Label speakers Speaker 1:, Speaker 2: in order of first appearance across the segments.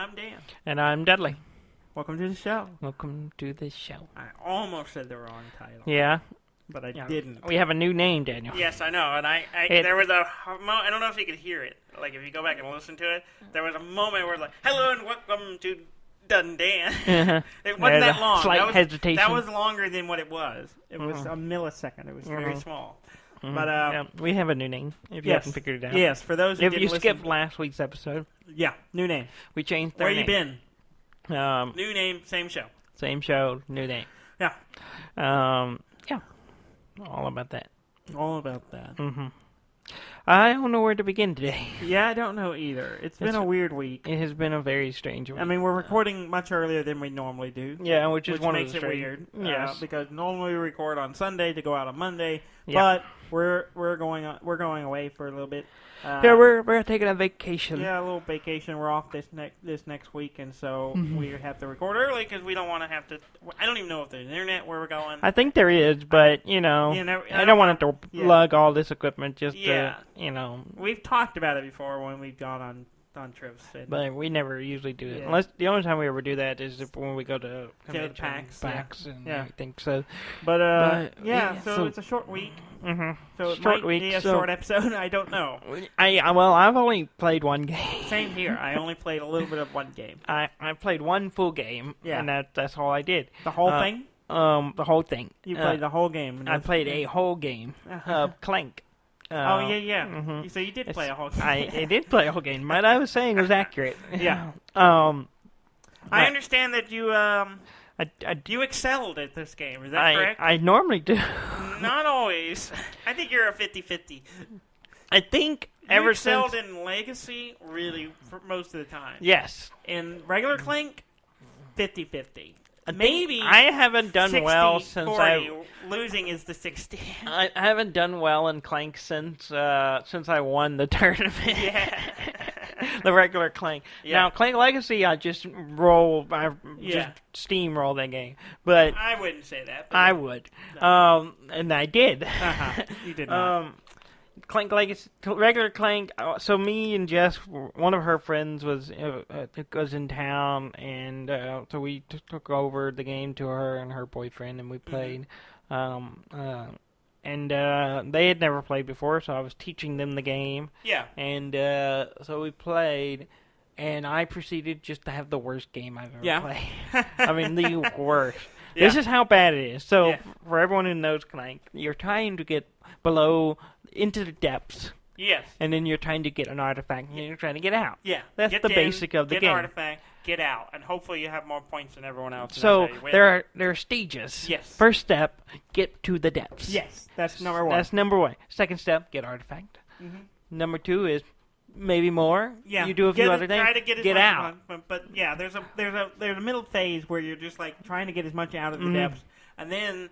Speaker 1: I'm Dan.
Speaker 2: And I'm Dudley.
Speaker 1: Welcome to the show.
Speaker 2: Welcome to the show.
Speaker 1: I almost said the wrong title.
Speaker 2: Yeah?
Speaker 1: But I didn't.
Speaker 2: We have a new name, Daniel.
Speaker 1: Yes, I know. And there was I don't know if you could hear it. Like, if you go back and listen to it, there was a moment where it's like, hello and welcome to Dan and Dan. It wasn't that long.
Speaker 2: Slight hesitation.
Speaker 1: That was longer than what it was. It was a millisecond. It was very small. But
Speaker 2: yeah, we have a new name, if you haven't figured it out.
Speaker 1: Yes, for those who
Speaker 2: if you skipped last week's episode.
Speaker 1: Yeah, new name.
Speaker 2: We changed
Speaker 1: Where
Speaker 2: our name.
Speaker 1: you been? New name, same show.
Speaker 2: Same show, new name.
Speaker 1: Yeah.
Speaker 2: Yeah. All about that.
Speaker 1: All about that.
Speaker 2: Mm-hmm. I don't know where to begin today.
Speaker 1: Yeah, I don't know either. It's been a weird week.
Speaker 2: It has been a very strange week.
Speaker 1: I mean, we're recording much earlier than we normally do.
Speaker 2: Yeah, which one
Speaker 1: makes
Speaker 2: of the
Speaker 1: it weird.
Speaker 2: Yes.
Speaker 1: Because normally we record on Sunday to go out on Monday,
Speaker 2: Yeah.
Speaker 1: but we're going away for a little bit.
Speaker 2: Yeah, we're taking a vacation.
Speaker 1: Yeah, a little vacation. We're off this next week, and so we have to record early because we don't want to have to. I don't even know if there's internet where we're going.
Speaker 2: I think there is, but I don't want to lug all this equipment just to.
Speaker 1: We've talked about it before when we've gone on trips.
Speaker 2: But we never usually do it. Unless the only time we ever do that is when we go to
Speaker 1: PAX
Speaker 2: and everything. So,
Speaker 1: but so it's a short week.
Speaker 2: Mm-hmm.
Speaker 1: So it might be a short episode. I don't know.
Speaker 2: I've only played one game.
Speaker 1: Same here. I only played a little bit of one game.
Speaker 2: I played one full game, and that's all I did.
Speaker 1: The whole thing?
Speaker 2: The whole thing.
Speaker 1: You played the whole game.
Speaker 2: I played a whole game of Clank.
Speaker 1: Mm-hmm. So you did play a whole game.
Speaker 2: I did play a whole game. What I was saying was accurate.
Speaker 1: Yeah. I understand that you you excelled at this game. Is that correct?
Speaker 2: I normally do.
Speaker 1: Not always. I think you're a 50-50.
Speaker 2: I think
Speaker 1: you excelled in Legacy, really, for most of the time.
Speaker 2: Yes.
Speaker 1: In regular Clank, 50-50. Maybe
Speaker 2: I haven't done
Speaker 1: 60,
Speaker 2: well since
Speaker 1: 40. Losing is the 60.
Speaker 2: I haven't done well in Clank since I won the tournament.
Speaker 1: Yeah.
Speaker 2: The regular Clank. Yeah. Now Clank Legacy, I just steamroll that game. But
Speaker 1: I wouldn't say that.
Speaker 2: I would. No. And I did.
Speaker 1: You did not.
Speaker 2: Clank Legacy, regular Clank. So me and Jess, one of her friends was in town, and so we took over the game to her and her boyfriend, and we played. And they had never played before, so I was teaching them the game.
Speaker 1: Yeah.
Speaker 2: And so we played, and I proceeded just to have the worst game I've ever played. I mean, the worst. Yeah. This is how bad it is. So for everyone who knows Clank, you're trying to get below into the depths.
Speaker 1: Yes.
Speaker 2: And then you're trying to get an artifact, and you're trying to get out.
Speaker 1: Yeah.
Speaker 2: That's the basic of the game.
Speaker 1: Get an artifact, get out, and hopefully you have more points than everyone else.
Speaker 2: So there are stages.
Speaker 1: Yes.
Speaker 2: First step, get to the depths.
Speaker 1: Yes, that's number one.
Speaker 2: That's number one. Second step, get artifact. Mm-hmm. Number two is maybe more.
Speaker 1: Yeah.
Speaker 2: You do a few other things.
Speaker 1: Try to get
Speaker 2: out.
Speaker 1: But yeah, there's a middle phase where you're just like trying to get as much out of the depths, and then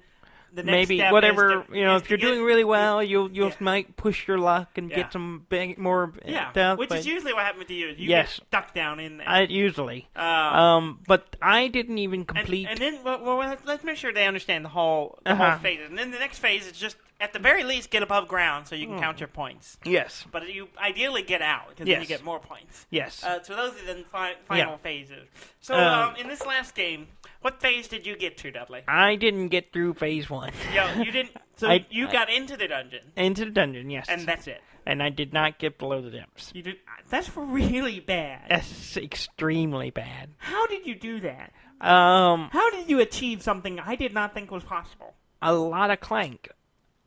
Speaker 1: the next
Speaker 2: maybe
Speaker 1: step
Speaker 2: whatever
Speaker 1: is
Speaker 2: if you're doing really well, you'll might push your luck and get some more depth.
Speaker 1: Which is usually what happened to you. You get stuck down in there.
Speaker 2: Usually. But I didn't even complete.
Speaker 1: And then let's make sure they understand the whole phase. And then the next phase is just at the very least get above ground so you can count your points.
Speaker 2: Yes.
Speaker 1: But you ideally get out because then you get more points.
Speaker 2: Yes.
Speaker 1: So those are the final phases. So in this last game, what phase did you get to, Dudley?
Speaker 2: I didn't get through phase one.
Speaker 1: Yo, you didn't. So you got into the dungeon.
Speaker 2: Into the dungeon, yes.
Speaker 1: And that's it.
Speaker 2: And I did not get below the depths.
Speaker 1: You did. That's really bad.
Speaker 2: That's extremely bad.
Speaker 1: How did you do that? How did you achieve something I did not think was possible?
Speaker 2: A lot of Clank.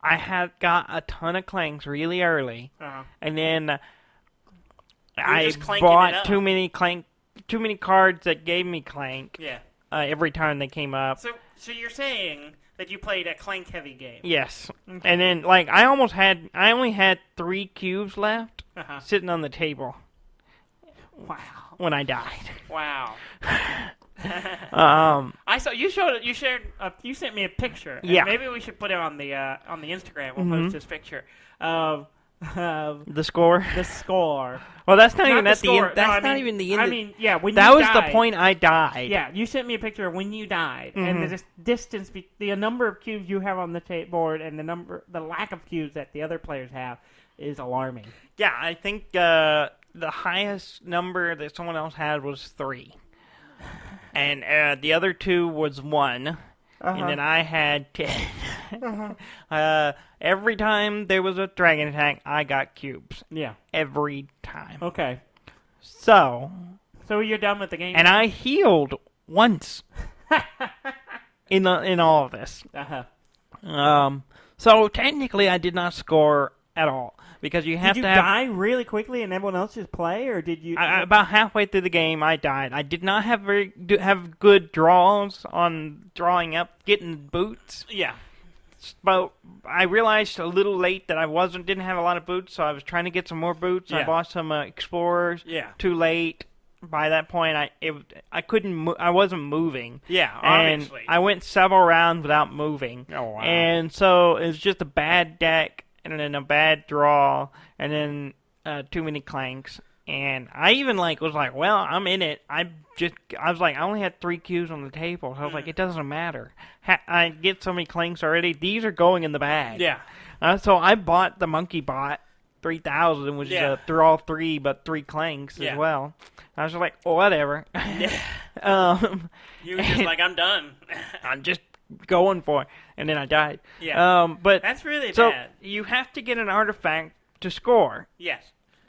Speaker 2: I had got a ton of Clanks really early, and then I bought too many cards that gave me Clank.
Speaker 1: Yeah.
Speaker 2: Every time they came up.
Speaker 1: So you're saying that you played a Clank heavy game?
Speaker 2: Yes. Okay. And then I only had 3 cubes left sitting on the table.
Speaker 1: Wow.
Speaker 2: When I died.
Speaker 1: Wow. I saw you sent me a picture.
Speaker 2: Yeah.
Speaker 1: Maybe we should put it on the Instagram. We'll post this picture of
Speaker 2: the score.
Speaker 1: The score.
Speaker 2: Well, that's not even at the end. That's not even the end.
Speaker 1: I mean, yeah. When
Speaker 2: that
Speaker 1: you
Speaker 2: was
Speaker 1: died,
Speaker 2: the point I died.
Speaker 1: Yeah, you sent me a picture of when you died, and the distance, the number of cubes you have on the board, and the lack of cubes that the other players have.
Speaker 3: is alarming.
Speaker 2: Yeah, I think the highest number that someone else had was 3. And the other 2 was 1. And then I had 10. Every time there was a dragon attack, I got cubes.
Speaker 3: Yeah.
Speaker 2: Every time.
Speaker 3: Okay.
Speaker 2: So
Speaker 3: you're done with the game?
Speaker 2: And I healed once in all of this. So technically I did not score at all. Because you have
Speaker 3: to die really quickly and everyone else just play, or did you?
Speaker 2: About halfway through the game, I died. I did not have have good draws on drawing up, getting boots.
Speaker 3: Yeah.
Speaker 2: But I realized a little late that I didn't have a lot of boots, so I was trying to get some more boots.
Speaker 3: Yeah.
Speaker 2: I bought some explorers.
Speaker 3: Yeah.
Speaker 2: Too late. By that point, I couldn't. I wasn't moving.
Speaker 3: Yeah,
Speaker 2: obviously. And I went several rounds without moving.
Speaker 3: Oh wow.
Speaker 2: And so it was just a bad deck. And then a bad draw, and then too many clanks. And I even was like, well, I'm in it. I was like, I only had 3 cubes on the table. So I was like, it doesn't matter. I get so many clanks already. These are going in the bag.
Speaker 3: Yeah.
Speaker 2: So I bought the monkey bot 3000, which is draw 3, but 3 clanks as well. I was just like, oh, whatever.
Speaker 1: Yeah. You were just like, I'm done.
Speaker 2: I'm just going for it, and then I died.
Speaker 1: Yeah.
Speaker 2: But
Speaker 1: that's really bad.
Speaker 2: So you have to get an artifact to score.
Speaker 1: Yes.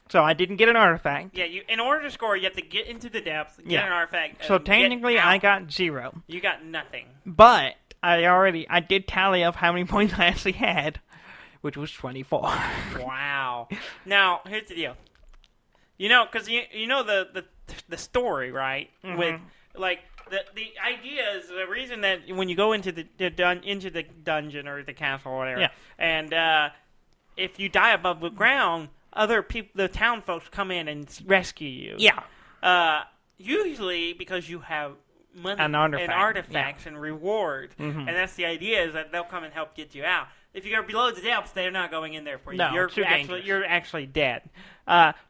Speaker 2: So I didn't get an artifact.
Speaker 1: Yeah. In order to score, you have to get into the depths, get an artifact.
Speaker 2: So technically, I got 0.
Speaker 1: You got nothing.
Speaker 2: But I did tally up how many points I actually had, which was 24.
Speaker 1: Wow. Now here's the deal. Because you know the story, right?
Speaker 2: Mm-hmm.
Speaker 1: With The idea is the reason that when you go into the dungeon or the castle or whatever, and if you die above the ground, other people, the town folks, come in and rescue you.
Speaker 2: Yeah.
Speaker 1: Usually because you have money
Speaker 2: and
Speaker 1: artifacts and rewards, and that's the idea is that they'll come and help get you out. If you're below the depths, they're not going in there for you.
Speaker 2: No,
Speaker 1: you're actually dead.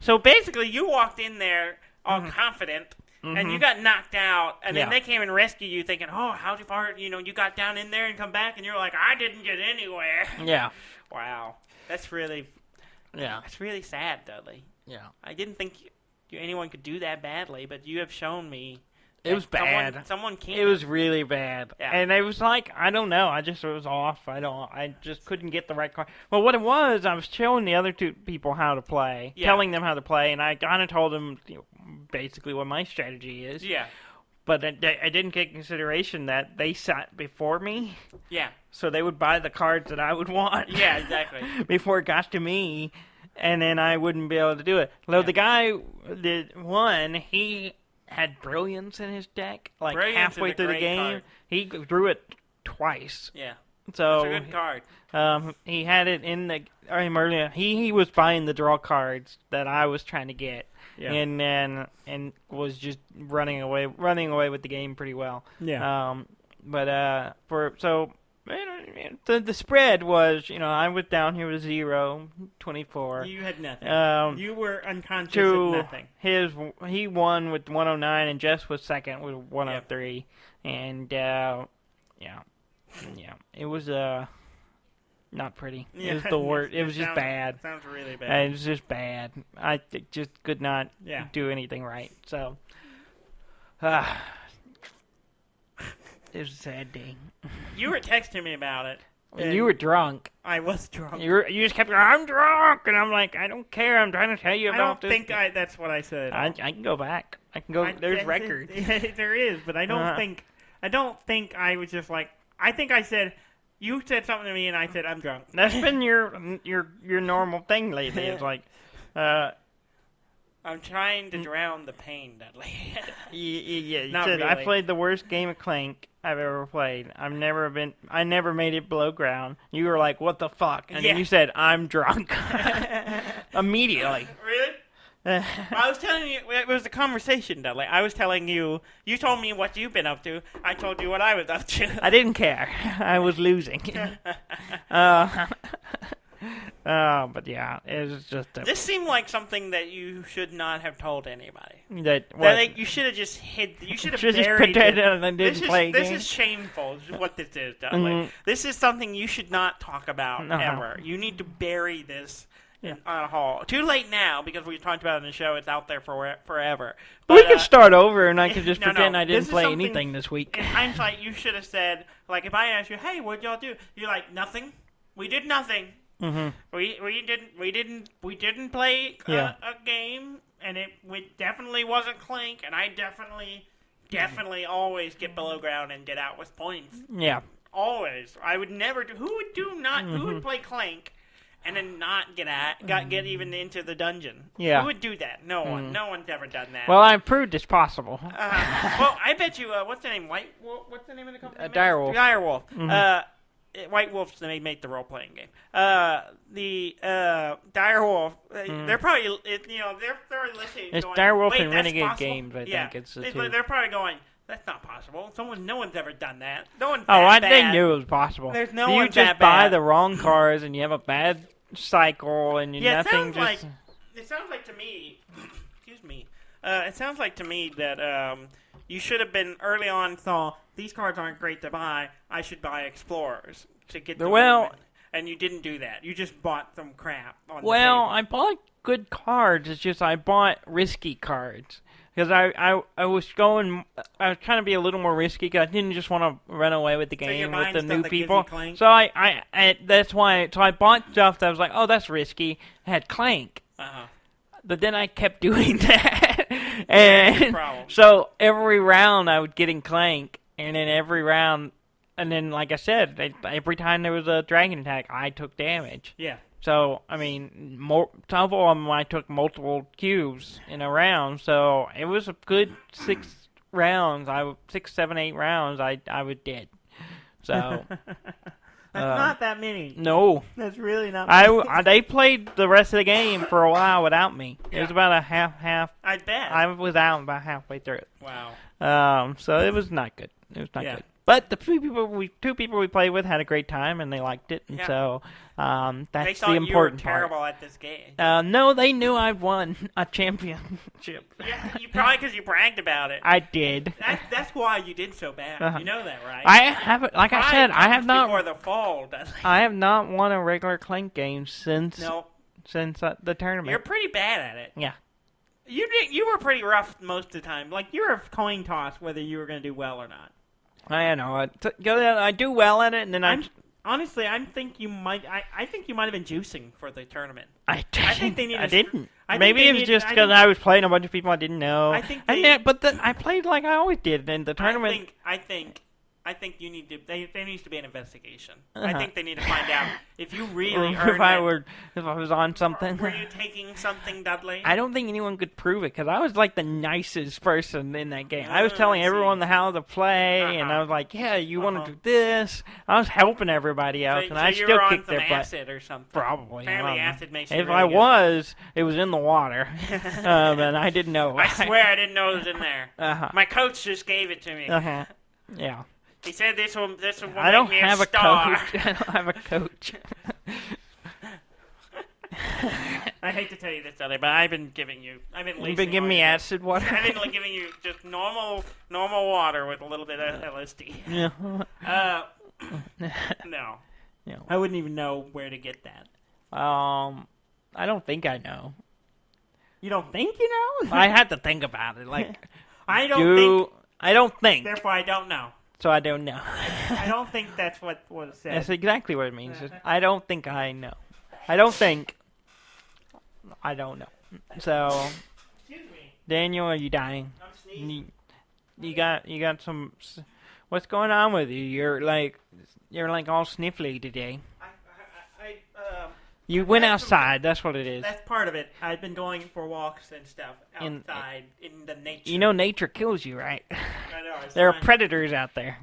Speaker 1: So basically, you walked in there all confident. And you got knocked out, and then they came and rescued you thinking, oh, how far, you got down in there and come back, and you're like, I didn't get anywhere.
Speaker 2: Yeah.
Speaker 1: Wow. That's really sad, Dudley.
Speaker 2: Yeah.
Speaker 1: I didn't think anyone could do that badly, but you have shown me.
Speaker 2: It was bad.
Speaker 1: Someone can.
Speaker 2: It was really bad.
Speaker 1: Yeah.
Speaker 2: And it was like, I don't know, it was off. I just couldn't get the right card. Well, what it was, I was showing the other 2 people how to play, telling them how to play, and I kind of told them basically what my strategy is.
Speaker 1: Yeah.
Speaker 2: But I didn't get consideration that they sat before me.
Speaker 1: Yeah.
Speaker 2: So they would buy the cards that I would want.
Speaker 1: Yeah, exactly.
Speaker 2: Before it got to me, and then I wouldn't be able to do it. Though the guy that won, he had Brilliance in his deck. Halfway through the game, card. He drew it twice.
Speaker 1: Yeah.
Speaker 2: So
Speaker 1: it's a good card.
Speaker 2: He had it in the earlier. He was buying the draw cards that I was trying to get. Yeah. And was just running away with the game pretty well.
Speaker 3: Yeah.
Speaker 2: The spread was, I was down here with 0, 24.
Speaker 3: You had nothing. You were unconscious at nothing.
Speaker 2: He won with 109, and Jess was second with 103. Yep. And it was not pretty.
Speaker 1: Yeah.
Speaker 2: It was the worst. It was just bad.
Speaker 1: Sounds really bad.
Speaker 2: It was just bad. I just could not do anything right. So, it was a sad day.
Speaker 1: You were texting me about it.
Speaker 2: And you were drunk.
Speaker 1: I was drunk.
Speaker 2: You just kept going, I'm drunk! And I'm like, I don't care. I'm trying to tell you about this.
Speaker 1: I don't think that's what I said.
Speaker 2: I can go back. I can go. There's records.
Speaker 1: There is, but I don't think I was just like, I think I said, you said something to me and I said, I'm drunk.
Speaker 2: That's been your normal thing lately. It's like,
Speaker 1: I'm trying to drown the pain, Dudley.
Speaker 2: Yeah. You
Speaker 1: Not
Speaker 2: said,
Speaker 1: really.
Speaker 2: I played the worst game of Clank I've ever played. I never made it below ground. You were like, what the fuck? And then you said, I'm drunk. Immediately.
Speaker 1: Really? I was telling you, it was a conversation, Dudley. I was telling you, you told me what you've been up to. I told you what I was up to.
Speaker 2: I didn't care. I was losing. But yeah, it was just.
Speaker 1: This seemed like something that you should not have told anybody.
Speaker 2: That
Speaker 1: you should have just hid. You should have
Speaker 2: just
Speaker 1: buried it.
Speaker 2: And didn't play
Speaker 1: this is shameful. Is what this is, Dudley. This is something you should not talk about ever. You need to bury this on a haul. Too late now because we talked about it in the show. It's out there forever. But,
Speaker 2: we could start over, and I could just pretend I didn't play anything this week.
Speaker 1: In hindsight, you should have said, like, if I asked you, "Hey, what'd y'all do?" You're like, "Nothing. We did nothing.
Speaker 2: Mm-hmm.
Speaker 1: We didn't play a game, and it definitely wasn't Clank, and I definitely always get below ground and get out with points.
Speaker 2: Yeah,
Speaker 1: always. I would never do. Who would play Clank and then not get even into the dungeon?
Speaker 2: Yeah,
Speaker 1: who would do that? No one. No one's ever done that.
Speaker 2: Well, I've proved it's possible.
Speaker 1: Well, I bet you. What's the name? What's the name of the company?
Speaker 2: Direwolf.
Speaker 1: Direwolf.
Speaker 2: Mm-hmm.
Speaker 1: White Wolf's they make the role playing game. The Direwolf, they're probably they're listening.
Speaker 2: It's
Speaker 1: going,
Speaker 2: Direwolf and Renegade
Speaker 1: possible?
Speaker 2: Games. I think it's the two.
Speaker 1: They're probably going. That's not possible. No one's ever done that. No one's
Speaker 2: they knew it was possible.
Speaker 1: There's no one
Speaker 2: You just buy the wrong cars and you have a bad cycle and nothing.
Speaker 1: It sounds like to me. Excuse me. It sounds like to me that you should have been early on. Saw these cards aren't great to buy. I should buy Explorers to get the movement. And you didn't do that. You just bought some crap.
Speaker 2: I bought good cards. It's just I bought risky cards. Because I was trying to be a little more risky because I didn't just want to run away with the game with the new people. So that's why. So I bought stuff that was like, oh, that's risky. I had Clank. But then I kept doing that. And so every round I would get in Clank. And then every round, and then like I said, every time there was a dragon attack, I took damage.
Speaker 1: Yeah.
Speaker 2: So, I mean, some of them I took multiple cubes in a round, so it was a good 6 rounds. 6, 7, 8 rounds, I was dead. So
Speaker 3: that's not that many.
Speaker 2: No.
Speaker 3: That's really not many.
Speaker 2: They played the rest of the game for a while without me. Yeah. It was about a half.
Speaker 1: I bet.
Speaker 2: I was out about halfway through it.
Speaker 1: Wow.
Speaker 2: So it was not good. It was not good. But the two people we played with had a great time and they liked it, and so that's the important part. They thought you were
Speaker 1: terrible at this game.
Speaker 2: No, they knew I'd won a championship.
Speaker 1: Yeah, probably because you bragged about it.
Speaker 2: I did.
Speaker 1: That's why you did so bad. You know that, right?
Speaker 2: I haven't. Like I said, I have not.
Speaker 1: Before the fall,
Speaker 2: I have not won a regular Clank game since the tournament.
Speaker 1: You're pretty bad at it.
Speaker 2: Yeah.
Speaker 1: You were pretty rough most of the time. Like you were a coin toss whether you were going to do well or not.
Speaker 2: I know. I do well at it, and then I
Speaker 1: think you might. I think you might have been juicing for the tournament.
Speaker 2: I think they needed. I didn't.
Speaker 1: I
Speaker 2: Maybe it was just because I was playing a bunch of people I didn't know.
Speaker 1: But
Speaker 2: I played like I always did in the tournament.
Speaker 1: I think you need to. There needs to be an investigation. I think they need to find out if you really earned
Speaker 2: if I was on something.
Speaker 1: Were you taking something, Dudley?
Speaker 2: I don't think anyone could prove it because I was like the nicest person in that game. I was telling everyone how to play, and I was like, "Yeah, you want to do this." I was helping everybody out, and I still kicked their butt.
Speaker 1: Acid or something.
Speaker 2: Probably.
Speaker 1: Apparently, acid makes you
Speaker 2: If
Speaker 1: really
Speaker 2: I
Speaker 1: good.
Speaker 2: was, it was in the water, and I didn't know.
Speaker 1: I swear, I didn't know it was in there. My coach just gave it to me.
Speaker 2: Yeah.
Speaker 1: He said this will
Speaker 2: I don't
Speaker 1: make me
Speaker 2: have
Speaker 1: a star.
Speaker 2: Coach. I don't have a coach.
Speaker 1: I hate to tell you this, Dudley, but I've been giving you.
Speaker 2: You've been giving me acid water.
Speaker 1: I've been giving you just normal water with a little bit of LSD.
Speaker 2: Yeah.
Speaker 1: No.
Speaker 2: No.
Speaker 3: I wouldn't even know where to get that.
Speaker 2: I don't think I know.
Speaker 3: You don't think you know?
Speaker 2: I had to think about it. Like
Speaker 1: I don't think.
Speaker 3: Therefore, I don't know.
Speaker 2: So I don't know.
Speaker 3: I don't think that's what it says.
Speaker 2: That's exactly what it means. I don't think I know. I don't think. I don't know. So,
Speaker 1: excuse me.
Speaker 2: Daniel, are you dying?
Speaker 1: I'm sneezing.
Speaker 2: You got some. What's going on with you? You're like all sniffly today. You went outside. That's what it is.
Speaker 1: That's part of it. I've been going for walks and stuff outside in the nature.
Speaker 2: You know, nature kills you, right?
Speaker 1: I know.
Speaker 2: There are predators out there.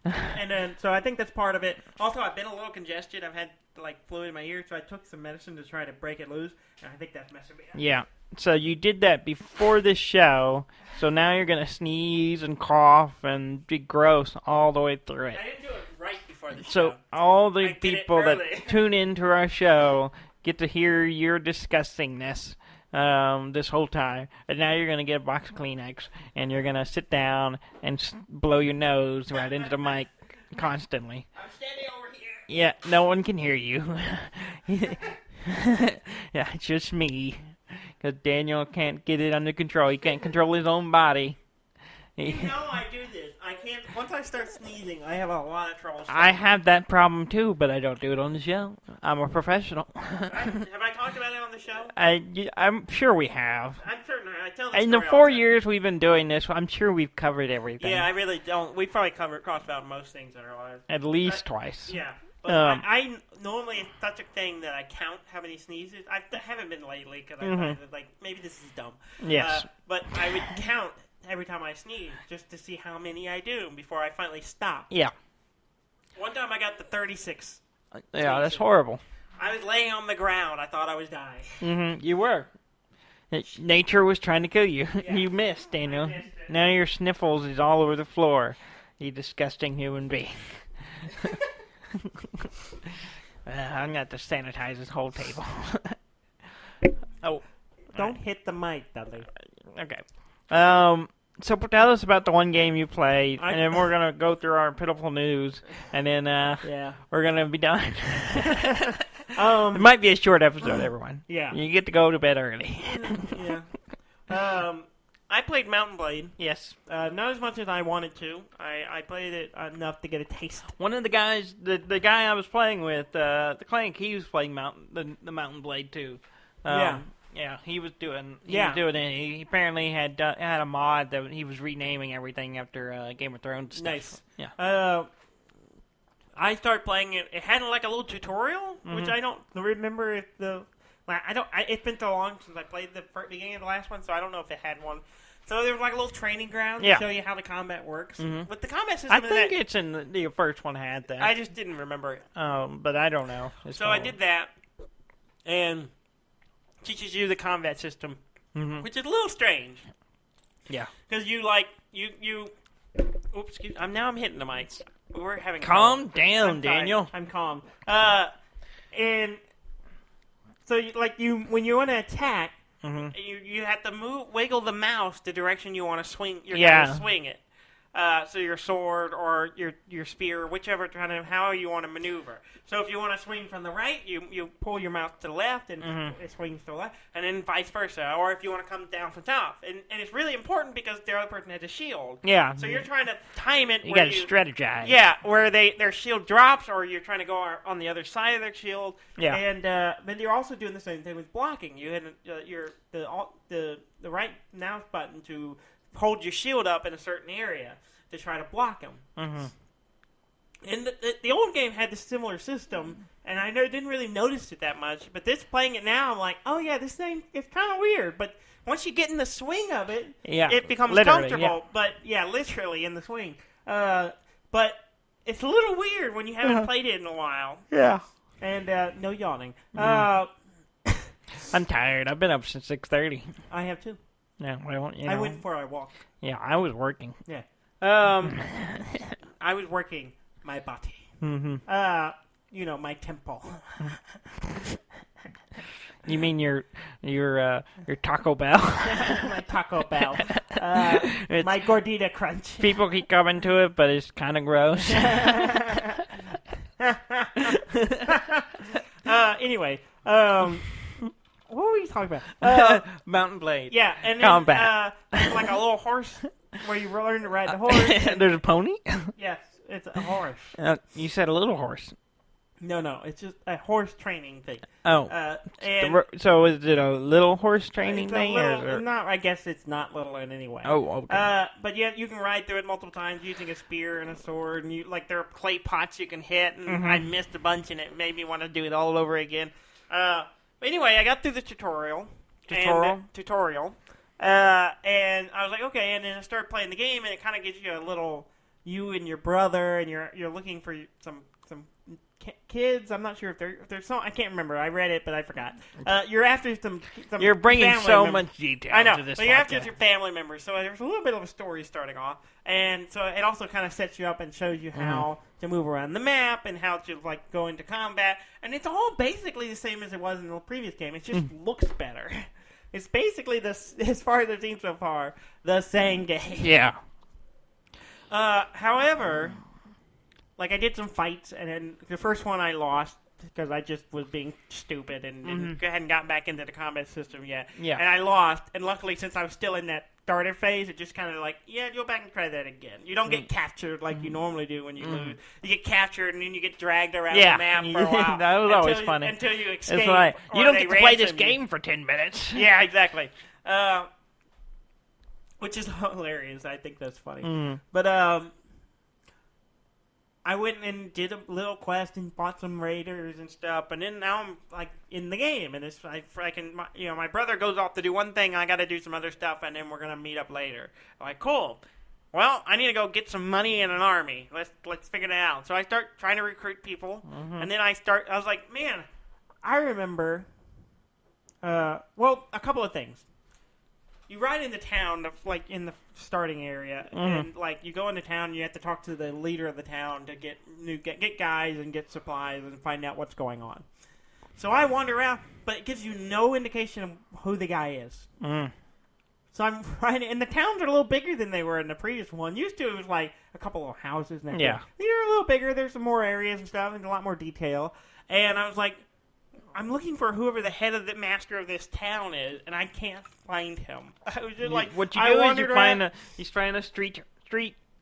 Speaker 1: And then, so I think that's part of it. Also, I've been a little congested. I've had like fluid in my ear, so I took some medicine to try to break it loose, and I think that's messing me up.
Speaker 2: Yeah. So you did that before the show, so now you're gonna sneeze and cough and be gross all the way through it.
Speaker 1: I didn't do it right before the show.
Speaker 2: So all the people that tune into our show get to hear your disgustingness this whole time, and now you're gonna get a box of Kleenex, and you're gonna sit down and blow your nose right into the mic constantly.
Speaker 1: I'm standing over here.
Speaker 2: Yeah, no one can hear you. Yeah, it's just me. Because Daniel can't get it under control. He can't control his own body.
Speaker 1: You know I do this. I can't. Once I start sneezing, I have a lot of trouble.
Speaker 2: I have that problem too, but I don't do it on the show. I'm a professional.
Speaker 1: Have I talked about it on the show?
Speaker 2: I'm sure we have.
Speaker 1: I'm certain. I tell the
Speaker 2: In the 4 years we've been doing this, I'm sure we've covered everything.
Speaker 1: Yeah, I really don't. We probably crossed about most things in our lives.
Speaker 2: At least twice.
Speaker 1: Yeah. But I normally, it's such a thing that I count how many sneezes. I haven't been lately because I find that, like, maybe this is dumb.
Speaker 2: Yes.
Speaker 1: But I would count every time I sneeze just to see how many I do before I finally stop.
Speaker 2: Yeah.
Speaker 1: One time I got to 36.
Speaker 2: Yeah, that's horrible.
Speaker 1: I was laying on the ground. I thought I was dying.
Speaker 2: Mm-hmm. You were. Nature was trying to kill you.
Speaker 1: Yeah.
Speaker 2: You missed, Daniel. Now your sniffles is all over the floor. You disgusting human being. I'm going to have to sanitize this whole table. Oh.
Speaker 3: Don't hit the mic, Dudley.
Speaker 2: Okay. So tell us about the one game you played, and then we're going to go through our pitiful news, and then we're going to be done. It might be a short episode, everyone.
Speaker 3: Yeah.
Speaker 2: You get to go to bed early.
Speaker 1: Yeah. I played Mountain Blade.
Speaker 2: Yes.
Speaker 1: Not as much as I wanted to. I played it enough to get a taste.
Speaker 2: One of the guys, the guy I was playing with, the Clank, he was playing the Mountain Blade too. Yeah, he was doing it. He apparently had a mod that he was renaming everything after Game of Thrones stuff.
Speaker 1: Nice.
Speaker 2: Yeah.
Speaker 1: I started playing it. It had like a little tutorial, which I don't remember if it's been so long since I played the beginning of the last one, so I don't know if it had one. So there was like a little training ground to show you how the combat works. But the combat system,
Speaker 2: I think it's in the first one had that.
Speaker 1: I just didn't remember it.
Speaker 2: But I don't know.
Speaker 1: So I did that, and teaches you the combat system, which is a little strange.
Speaker 2: Yeah.
Speaker 1: Because you oops, excuse me. I'm hitting the mics. We're having
Speaker 2: calm down, Daniel.
Speaker 1: I'm calm. And so when you want to attack, you have to wiggle the mouse the direction you want to swing. You're going to swing it. So your sword or your spear, whichever how you want to maneuver. So if you want to swing from the right, you pull your mouse to the left and it swings to the left, and then vice versa. Or if you want to come down from top, and it's really important because the other person has a shield.
Speaker 2: Yeah.
Speaker 1: So you're trying to time it.
Speaker 2: You got to strategize.
Speaker 1: Yeah, where their shield drops, or you're trying to go on the other side of their shield.
Speaker 2: Yeah.
Speaker 1: And then you're also doing the same thing with blocking. You hit the right mouse button to hold your shield up in a certain area to try to block them. And the old game had this similar system, and I didn't really notice it that much. But playing it now, I'm like, oh yeah, this thing is kind of weird. But once you get in the swing of it, it becomes comfortable. Yeah. But yeah, literally in the swing. But it's a little weird when you haven't played it in a while.
Speaker 2: Yeah.
Speaker 1: And no yawning.
Speaker 2: I'm tired. I've been up since 6:30.
Speaker 1: I have too.
Speaker 2: Yeah, well,
Speaker 1: I went for a walk.
Speaker 2: Yeah, I was working.
Speaker 1: Yeah. I was working my body. My temple.
Speaker 2: You mean your Taco Bell?
Speaker 1: My Taco Bell. My Gordita Crunch.
Speaker 2: People keep coming to it, but it's kind of gross.
Speaker 1: Anyway, what were we talking about?
Speaker 2: Mountain Blade.
Speaker 1: Yeah, and then,
Speaker 2: combat.
Speaker 1: Like a little horse where you learn to ride the horse.
Speaker 2: There's a pony?
Speaker 1: Yes, it's a horse.
Speaker 2: You said a little horse.
Speaker 1: No, it's just a horse training thing.
Speaker 2: Oh. So is it a little horse training thing?
Speaker 1: No, I guess it's not little in any way.
Speaker 2: Oh, okay.
Speaker 1: But yeah, you can ride through it multiple times using a spear and a sword, and there are clay pots you can hit, and I missed a bunch, and it made me want to do it all over again. But anyway, I got through the tutorial. And I was like, okay, and then I started playing the game, and it kind of gives you a little you and your brother, and you're looking for some kids. I'm not sure if there's some. I can't remember. I read it, but I forgot. You're after some.
Speaker 2: You're bringing so
Speaker 1: members.
Speaker 2: much detail.
Speaker 1: I know.
Speaker 2: To this
Speaker 1: but you're after your family members, so there's a little bit of a story starting off, and so it also kind of sets you up and shows you how to move around the map and how to go into combat, and it's all basically the same as it was in the previous game. It just looks better. It's basically as far as I've seen so far, the same game.
Speaker 2: Yeah.
Speaker 1: However, I did some fights, and then the first one I lost because I just was being stupid and hadn't gotten back into the combat system yet.
Speaker 2: Yeah.
Speaker 1: And I lost. And luckily, since I was still in that starter phase, it just kind of like, go back and try that again. You don't get captured like you normally do when you lose. You get captured and then you get dragged around the map for a while.
Speaker 2: That was always funny.
Speaker 1: Until you escape.
Speaker 2: It's like, you don't get to play this game for 10 minutes.
Speaker 1: Yeah, exactly. Which is hilarious. I think that's funny. But I went and did a little quest and fought some raiders and stuff, and then now I'm like in the game, and it's like my brother goes off to do one thing, I got to do some other stuff, and then we're gonna meet up later. I'm like, cool. Well, I need to go get some money and an army. Let's figure that out. So I start trying to recruit people, and then I was like, man, I remember. A couple of things. You ride into town, like in the starting area, and like you go into town, and you have to talk to the leader of the town to get guys and get supplies and find out what's going on. So I wander around, but it gives you no indication of who the guy is. So I'm riding, and the towns are a little bigger than they were in the previous one. Used to, it was like a couple of houses. And these are a little bigger. There's some more areas and stuff, and a lot more detail. And I was like, I'm looking for whoever the head of the master of this town is, and I can't find him. I was just like,
Speaker 2: what you do is you find a street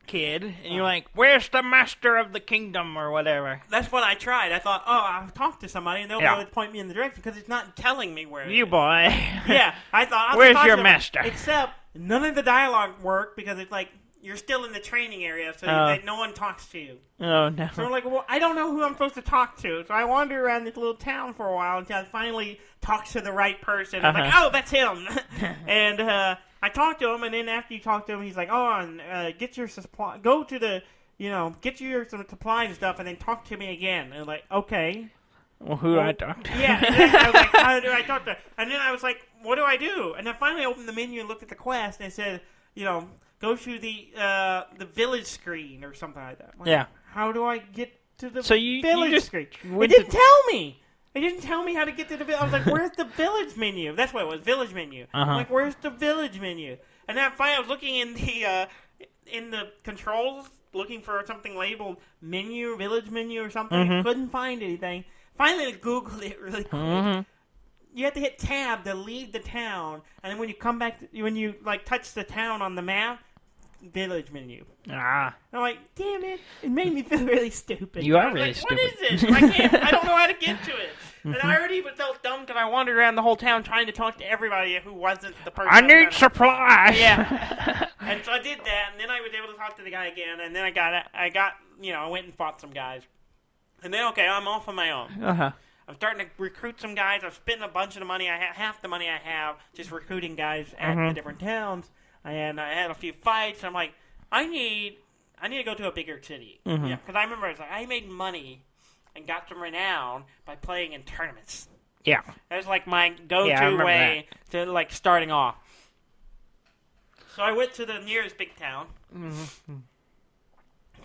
Speaker 2: kid, and you're like, where's the master of the kingdom, or whatever.
Speaker 1: That's what I tried. I thought, I'll talk to somebody, and they'll be able to point me in the direction, because it's not telling me where it is.
Speaker 2: Boy.
Speaker 1: Yeah, I thought,
Speaker 2: where's your master?
Speaker 1: Except, none of the dialogue worked, because it's like, you're still in the training area, so no one talks to you.
Speaker 2: Oh, no.
Speaker 1: So I'm like, well, I don't know who I'm supposed to talk to. So I wander around this little town for a while until I finally talk to the right person. I'm like, oh, that's him. And I talked to him, and then after you talk to him, he's like, get your supply, go to the, get your some supply and stuff, and then talk to me again. And I'm like, okay.
Speaker 2: Well, who do I talk to?
Speaker 1: Yeah, exactly. I was like, how do I talk to? And then I was like, what do I do? And I finally opened the menu and looked at the quest, and it said, go to the village screen or something like that. Like, how do I get to the village screen? It didn't tell me. It didn't tell me how to get to the village. I was like, where's the village menu? That's what it was, village menu. I'm like, where's the village menu? And then finally I was looking in the controls, looking for something labeled menu, village menu or something. Couldn't find anything. Finally I Googled it really quick. You have to hit tab to leave the town, and then when you come back, when you touch the town on the map, village menu. I'm like, damn it! It made me feel really stupid.
Speaker 2: You are really stupid.
Speaker 1: What is this? I don't know how to get to it. And I already felt dumb because I wandered around the whole town trying to talk to everybody who wasn't the person.
Speaker 2: I need supplies.
Speaker 1: Yeah. And so I did that, and then I was able to talk to the guy again, and then I went and fought some guys, and then I'm off on my own. I'm starting to recruit some guys. I've spent a bunch of the money. Half the money I have just recruiting guys at the different towns. And I had a few fights. I'm like, I need to go to a bigger city. Yeah, because I remember I made money and got some renown by playing in tournaments.
Speaker 2: Yeah,
Speaker 1: that was like my go-to way to starting off. So I went to the nearest big town.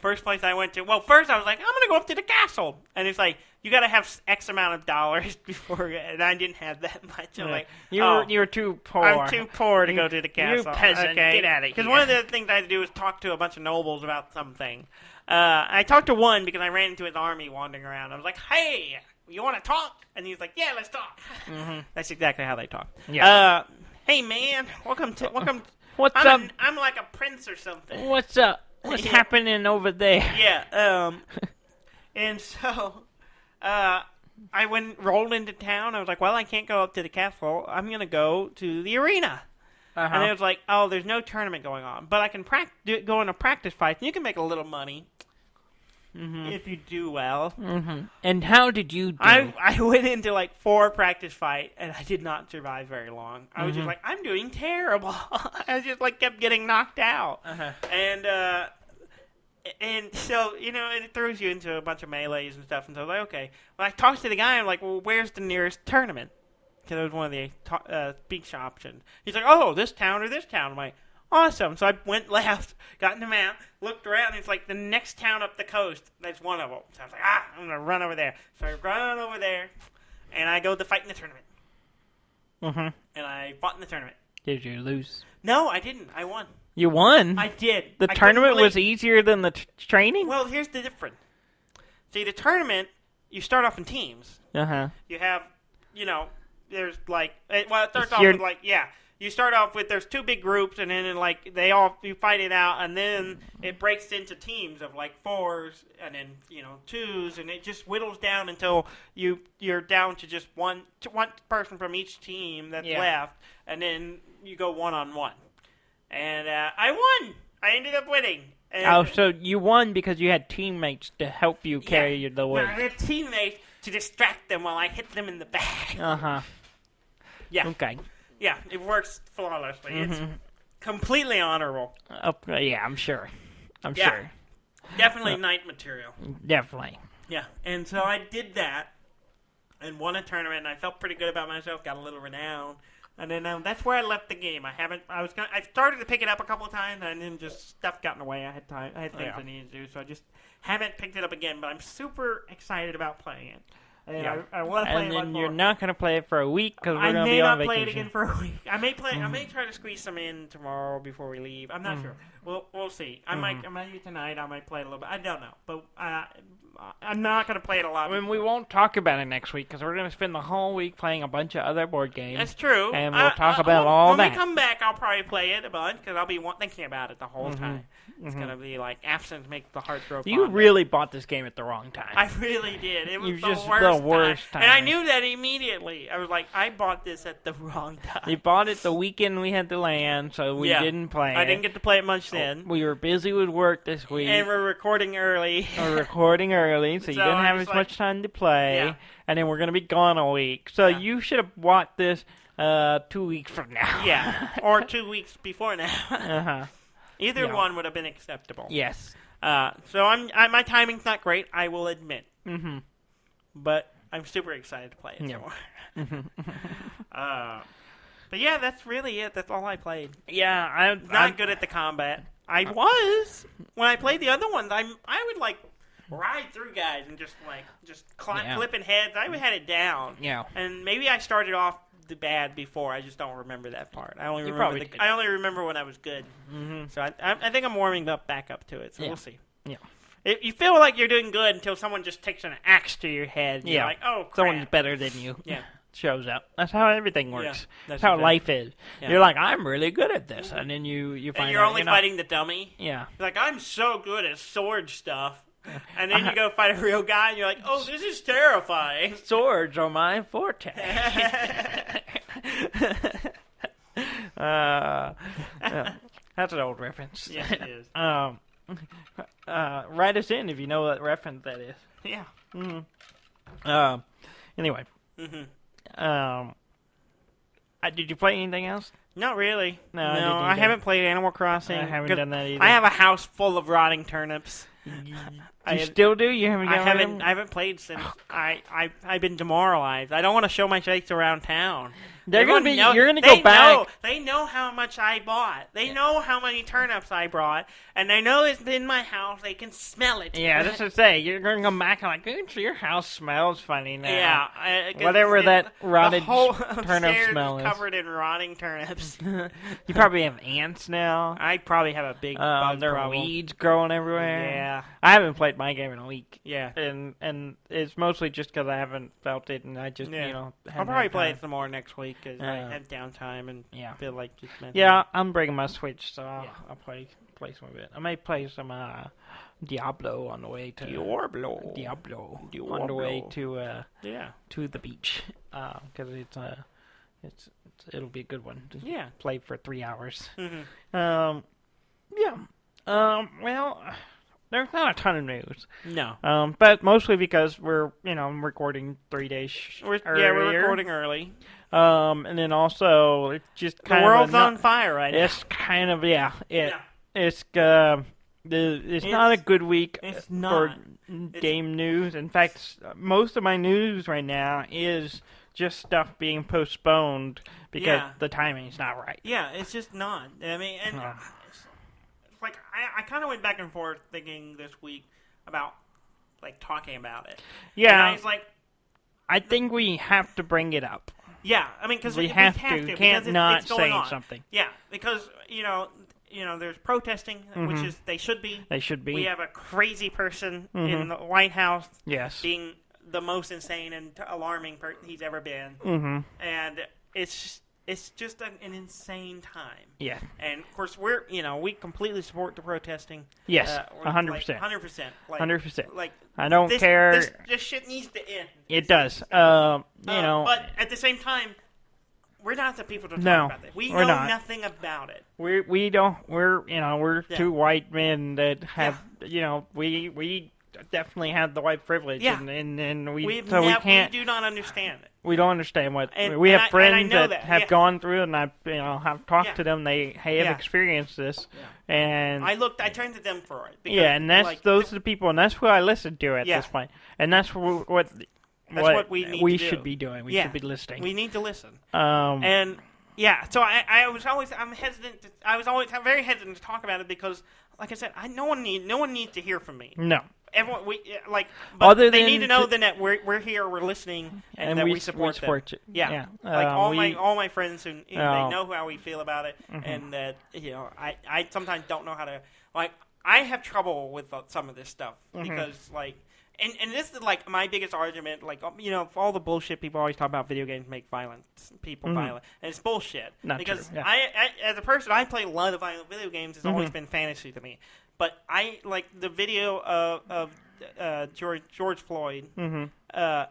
Speaker 1: First place I went to. Well, first I was like, I'm gonna go up to the castle, and it's like you got to have X amount of dollars before, and I didn't have that much. I'm like,
Speaker 2: you were too poor.
Speaker 1: I'm too poor to go to the castle.
Speaker 2: You peasant, get out of here.
Speaker 1: Because one of the things I had to do was talk to a bunch of nobles about something. I talked to one because I ran into his army wandering around. I was like, hey, you want to talk? And he was like, yeah, let's talk. That's exactly how they talk. Yeah. Hey man, welcome.
Speaker 2: What's up?
Speaker 1: I'm like a prince or something.
Speaker 2: What's up? What's happening over there?
Speaker 1: Yeah, and so, I rolled into town. I was like, well, I can't go up to the castle. I'm going to go to the arena. And it was like, oh, there's no tournament going on. But I can go in a practice fight, and you can make a little money if you do well.
Speaker 2: And how did you do?
Speaker 1: I went into 4 practice fights, and I did not survive very long. I was just like, I'm doing terrible. I just kept getting knocked out. And so, it throws you into a bunch of melees and stuff. And so I was like, okay. When I talked to the guy, I'm like, well, where's the nearest tournament? Because it was one of the speech options. He's like, oh, this town or this town. I'm like, awesome. So I went left, got in the map, looked around, and it's like the next town up the coast. That's one of them. So I was like, I'm going to run over there. So I run over there, and I go to fight in the tournament. And I fought in the tournament.
Speaker 2: Did you lose?
Speaker 1: No, I didn't. I won.
Speaker 2: You won?
Speaker 1: I did.
Speaker 2: The tournament was easier than the training?
Speaker 1: Well, here's the difference. See, the tournament, you start off in teams. You have, there's like, it starts off with like, you start off with, there's 2 big groups, and then you fight it out, and then it breaks into teams of like 4s, and then 2s, and it just whittles down until you're down to just one person from each team that's left, and then you go 1-on-1. And I won. I ended up winning. And
Speaker 2: so you won because you had teammates to help you carry the weight.
Speaker 1: I had teammates to distract them while I hit them in the back. Yeah.
Speaker 2: Okay.
Speaker 1: Yeah, it works flawlessly. It's completely honorable.
Speaker 2: Yeah, I'm sure. I'm sure.
Speaker 1: Definitely knight material.
Speaker 2: Definitely.
Speaker 1: Yeah, and so I did that and won a tournament, and I felt pretty good about myself, got a little renown. And then that's where I left the game. I started to pick it up a couple of times, and then just stuff got in the way. I had things I needed to do, so I just haven't picked it up again. But I'm super excited about playing it. And I want to play it.
Speaker 2: And then you're not going to play it for a week because we're going to
Speaker 1: be
Speaker 2: on vacation.
Speaker 1: I may not play it again for a week. I may try to squeeze some in tomorrow before we leave. I'm not sure. We'll see. I might tonight. I might play it a little bit. I don't know, but I'm not going to play it a lot.
Speaker 2: I mean, we won't talk about it next week because we're going to spend the whole week playing a bunch of other board games.
Speaker 1: That's true.
Speaker 2: And we'll talk about all that.
Speaker 1: When we come back, I'll probably play it a bunch because I'll be thinking about it the whole time. It's going to be like absence makes the heart grow fonder.
Speaker 2: You really bought this game at the wrong time.
Speaker 1: I really did. It was
Speaker 2: the worst time.
Speaker 1: And I knew that immediately. I was like, I bought this at the wrong time.
Speaker 2: You bought it the weekend we had to land, so we didn't play it.
Speaker 1: I didn't get to play it much then.
Speaker 2: We were busy with work this week.
Speaker 1: And we're recording early.
Speaker 2: So you didn't have as much time to play.
Speaker 1: Yeah.
Speaker 2: And then we're going to be gone a week. So you should have bought this 2 weeks from now.
Speaker 1: Yeah, or 2 weeks before now. Either one would have been acceptable.
Speaker 2: Yes.
Speaker 1: So my timing's not great, I will admit. But I'm super excited to play it. But yeah, that's really it. That's all I played.
Speaker 2: Yeah,
Speaker 1: I'm not good at the combat. I was when I played the other ones. I would like ride through guys and just clipping heads. I had it down.
Speaker 2: Yeah.
Speaker 1: And maybe I started off the bad before. I just don't remember that part. I only remember when I was good. So I think I'm warming back up to it. So we'll see.
Speaker 2: Yeah.
Speaker 1: You feel like you're doing good until someone just takes an axe to your head. And you're like, oh, crap.
Speaker 2: Someone's better than you.
Speaker 1: Yeah.
Speaker 2: Shows up. That's how everything works.
Speaker 1: Yeah,
Speaker 2: that's how life is. Yeah. You're like, I'm really good at this. And then you find
Speaker 1: and you're only fighting the dummy.
Speaker 2: Yeah.
Speaker 1: You're like, I'm so good at sword stuff. And then you go fight a real guy, and you're like, oh, this is terrifying.
Speaker 2: Swords are my forte. That's an old reference.
Speaker 1: Yes, it is.
Speaker 2: Write us in if you know what reference that is.
Speaker 1: Yeah.
Speaker 2: Anyway. Did you play anything else?
Speaker 1: Not really.
Speaker 2: No,
Speaker 1: I haven't played Animal Crossing.
Speaker 2: I haven't done that either.
Speaker 1: I have a house full of rotting turnips.
Speaker 2: You still do? You haven't?
Speaker 1: I haven't played since I've been demoralized. I don't want to show my face around town.
Speaker 2: You're gonna go back.
Speaker 1: They know how much I bought. They know how many turnips I brought, and they know it's in my house. They can smell it.
Speaker 2: Yeah, that's what I say. You're gonna come back and like, your house smells funny now.
Speaker 1: Yeah,
Speaker 2: whatever that rotted
Speaker 1: the whole
Speaker 2: turnip smell is.
Speaker 1: Covered in rotting turnips.
Speaker 2: You probably have ants now.
Speaker 1: I probably have a big bug
Speaker 2: there
Speaker 1: problem.
Speaker 2: are weeds growing everywhere.
Speaker 1: Yeah,
Speaker 2: I haven't played my game in a week.
Speaker 1: Yeah,
Speaker 2: and it's mostly just because I haven't felt it, and I just
Speaker 1: I'll probably play it some more next week because I have downtime and feel like just
Speaker 2: I'm bringing my Switch, so I'll play some of it. I may play some Diablo on the way to Diablo on the way to the beach because it'll be a good one. To play for 3 hours. Well, there's not a ton of news.
Speaker 1: No.
Speaker 2: But mostly because we're recording 3 days earlier.
Speaker 1: We're recording early.
Speaker 2: And then also it's just kind
Speaker 1: of the world's on fire right now.
Speaker 2: It's kind of it's not a good week for game news. In fact, most of my news right now is just stuff being postponed because the timing's not right.
Speaker 1: Yeah, it's just not. I mean, and like I kind of went back and forth thinking this week about like talking about it.
Speaker 2: Yeah,
Speaker 1: and I was like,
Speaker 2: I think we have to bring it up.
Speaker 1: Yeah, I mean, because we
Speaker 2: have to. We can't not say something.
Speaker 1: Yeah, because there's protesting, which is they should be.
Speaker 2: They should be.
Speaker 1: We have a crazy person in the White House.
Speaker 2: Yes.
Speaker 1: Being the most insane and alarming he's ever been.
Speaker 2: Mm-hmm.
Speaker 1: And it's just an insane time.
Speaker 2: Yeah.
Speaker 1: And of course we completely support the protesting.
Speaker 2: Yes, 100%.
Speaker 1: 100%.
Speaker 2: 100%.
Speaker 1: Like
Speaker 2: I don't care.
Speaker 1: This shit needs to end.
Speaker 2: It does.
Speaker 1: But at the same time, we're not the people to talk about this. We know nothing about it.
Speaker 2: We don't. We're two white men that have. We definitely have the white privilege.
Speaker 1: Yeah.
Speaker 2: And we
Speaker 1: can't. We do not understand it.
Speaker 2: We don't understand what we have friends that have gone through, and have talked to them. They have experienced this, and
Speaker 1: I turned to them for it.
Speaker 2: Because, and those are the people, and that's who I listen to at this point, and that's what we should be doing. We should be listening.
Speaker 1: We need to listen.
Speaker 2: I'm
Speaker 1: very hesitant to talk about it because, like I said, no one needs to hear from me.
Speaker 2: No.
Speaker 1: Everyone, they need to know that we're here, we're listening, and that we support them. Yeah. All my friends who they know how we feel about it, and that I sometimes don't know how to I have trouble with some of this stuff because And this is my biggest argument. For all the bullshit people always talk about, video games make people violent, and it's bullshit.
Speaker 2: Not
Speaker 1: because
Speaker 2: true. Yeah.
Speaker 1: I, as a person, I play a lot of violent video games. It's always been fantasy to me. But I like the video of George Floyd. I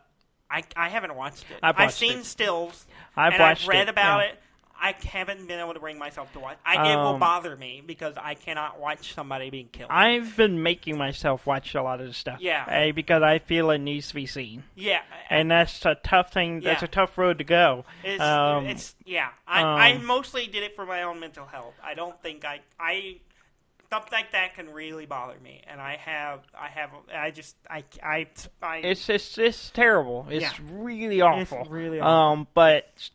Speaker 1: haven't watched it. I've seen stills. I've read about it. I haven't been able to bring myself to watch. It will bother me because I cannot watch somebody being killed.
Speaker 2: I've been making myself watch a lot of this stuff.
Speaker 1: Yeah.
Speaker 2: Because I feel it needs to be seen.
Speaker 1: Yeah.
Speaker 2: And that's a tough thing. That's a tough road to go.
Speaker 1: I mostly did it for my own mental health. I don't think stuff like that can really bother me, and
Speaker 2: it's terrible. It's really awful.
Speaker 1: It's really awful.
Speaker 2: But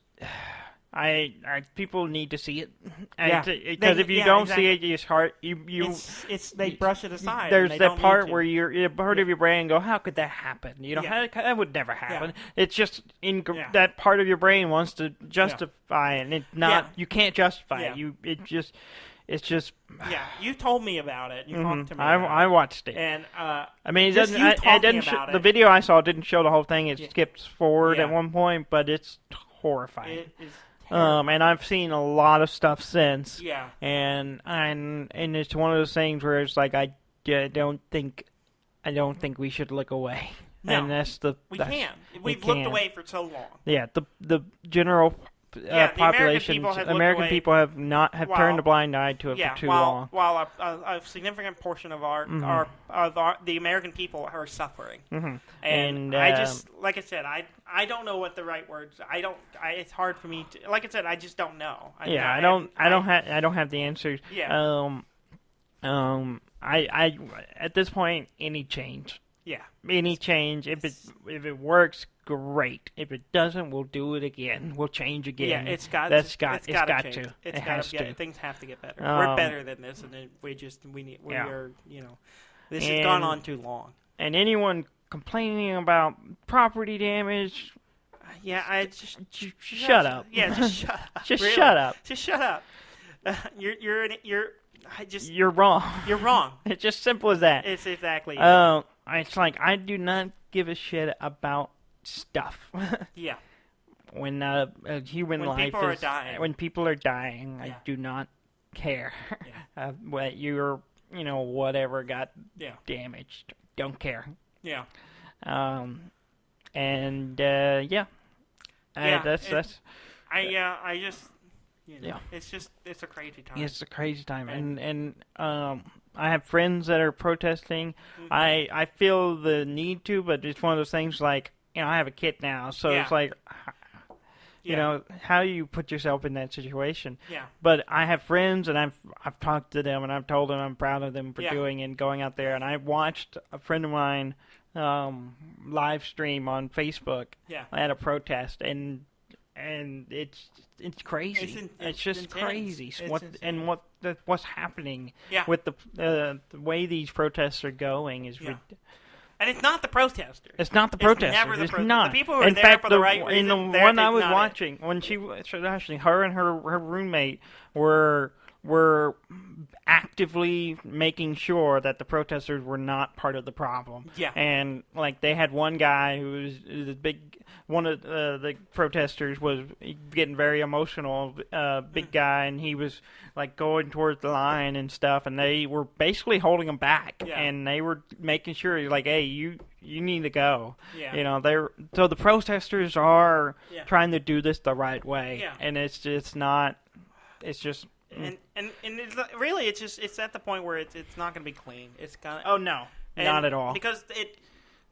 Speaker 2: people need to see it. Because if you don't see it, it's hard.
Speaker 1: They brush it aside.
Speaker 2: There's that part where part of your brain go, how could that happen? That would never happen. Yeah. It's just that part of your brain wants to justify it, and it's not. You can't justify it. It's just.
Speaker 1: Yeah, you told me about it. You talked to me.
Speaker 2: I watched it,
Speaker 1: and
Speaker 2: the video I saw didn't show the whole thing. It skips forward at one point, but it's horrifying.
Speaker 1: It is terrible.
Speaker 2: And I've seen a lot of stuff since.
Speaker 1: Yeah.
Speaker 2: And it's one of those things where it's like I don't think we should look away.
Speaker 1: No,
Speaker 2: and
Speaker 1: we can't. We've looked away for so long.
Speaker 2: Yeah, the general population, American people have turned a blind eye to it for too long.
Speaker 1: While a significant portion of the American people are suffering, and I just, like I said, I don't know what the right words. It's hard for me to. Like I said, I just don't know.
Speaker 2: I don't have the answers.
Speaker 1: Yeah.
Speaker 2: I at this point, any change.
Speaker 1: Yeah.
Speaker 2: Any change, if it works, great. If it doesn't, we'll do it again. We'll change again.
Speaker 1: Yeah, it's got to. It has to. Things have to get better. We're better than this, and then this has gone on too long.
Speaker 2: And anyone complaining about property damage, shut up.
Speaker 1: Yeah, just shut up.
Speaker 2: Just
Speaker 1: really.
Speaker 2: Shut up.
Speaker 1: Just shut up.
Speaker 2: You're wrong.
Speaker 1: You're wrong.
Speaker 2: It's just simple as that.
Speaker 1: It's exactly.
Speaker 2: It's like I do not give a shit about stuff.
Speaker 1: Yeah.
Speaker 2: When people are dying, I do not care. Yeah. Whatever got damaged, don't care.
Speaker 1: Yeah. It's a crazy time.
Speaker 2: It's a crazy time, and I have friends that are protesting. Mm-hmm. I feel the need to, but it's one of those things like, I have a kid now, so it's like, how do you put yourself in that situation?
Speaker 1: Yeah.
Speaker 2: But I have friends, and I've talked to them, and I've told them I'm proud of them for doing and going out there. And I watched a friend of mine live stream on Facebook at a protest, and it's crazy. It's just intense. Crazy. What's happening with the way these protests are going is ridiculous.
Speaker 1: And it's not the protesters.
Speaker 2: It's not the protesters.
Speaker 1: Never the
Speaker 2: protesters. Not.
Speaker 1: The people who are there for the right reason.
Speaker 2: In the one I was watching, when she was actually, her and her roommate were were actively making sure that the protesters were not part of the problem.
Speaker 1: Yeah.
Speaker 2: And, like, they had one guy who was the big... One of the protesters was getting very emotional, big guy, and he was, like, going towards the line and stuff, and they were basically holding him back.
Speaker 1: Yeah.
Speaker 2: And they were making sure, like, hey, you need to go.
Speaker 1: Yeah.
Speaker 2: You know, so the protesters are
Speaker 1: Yeah.
Speaker 2: trying to do this the right way.
Speaker 1: Yeah.
Speaker 2: And it's just not... It's just...
Speaker 1: And it's really, it's at the point where it's not going to be clean. It's gonna.
Speaker 2: Oh, no. Not at all.
Speaker 1: Because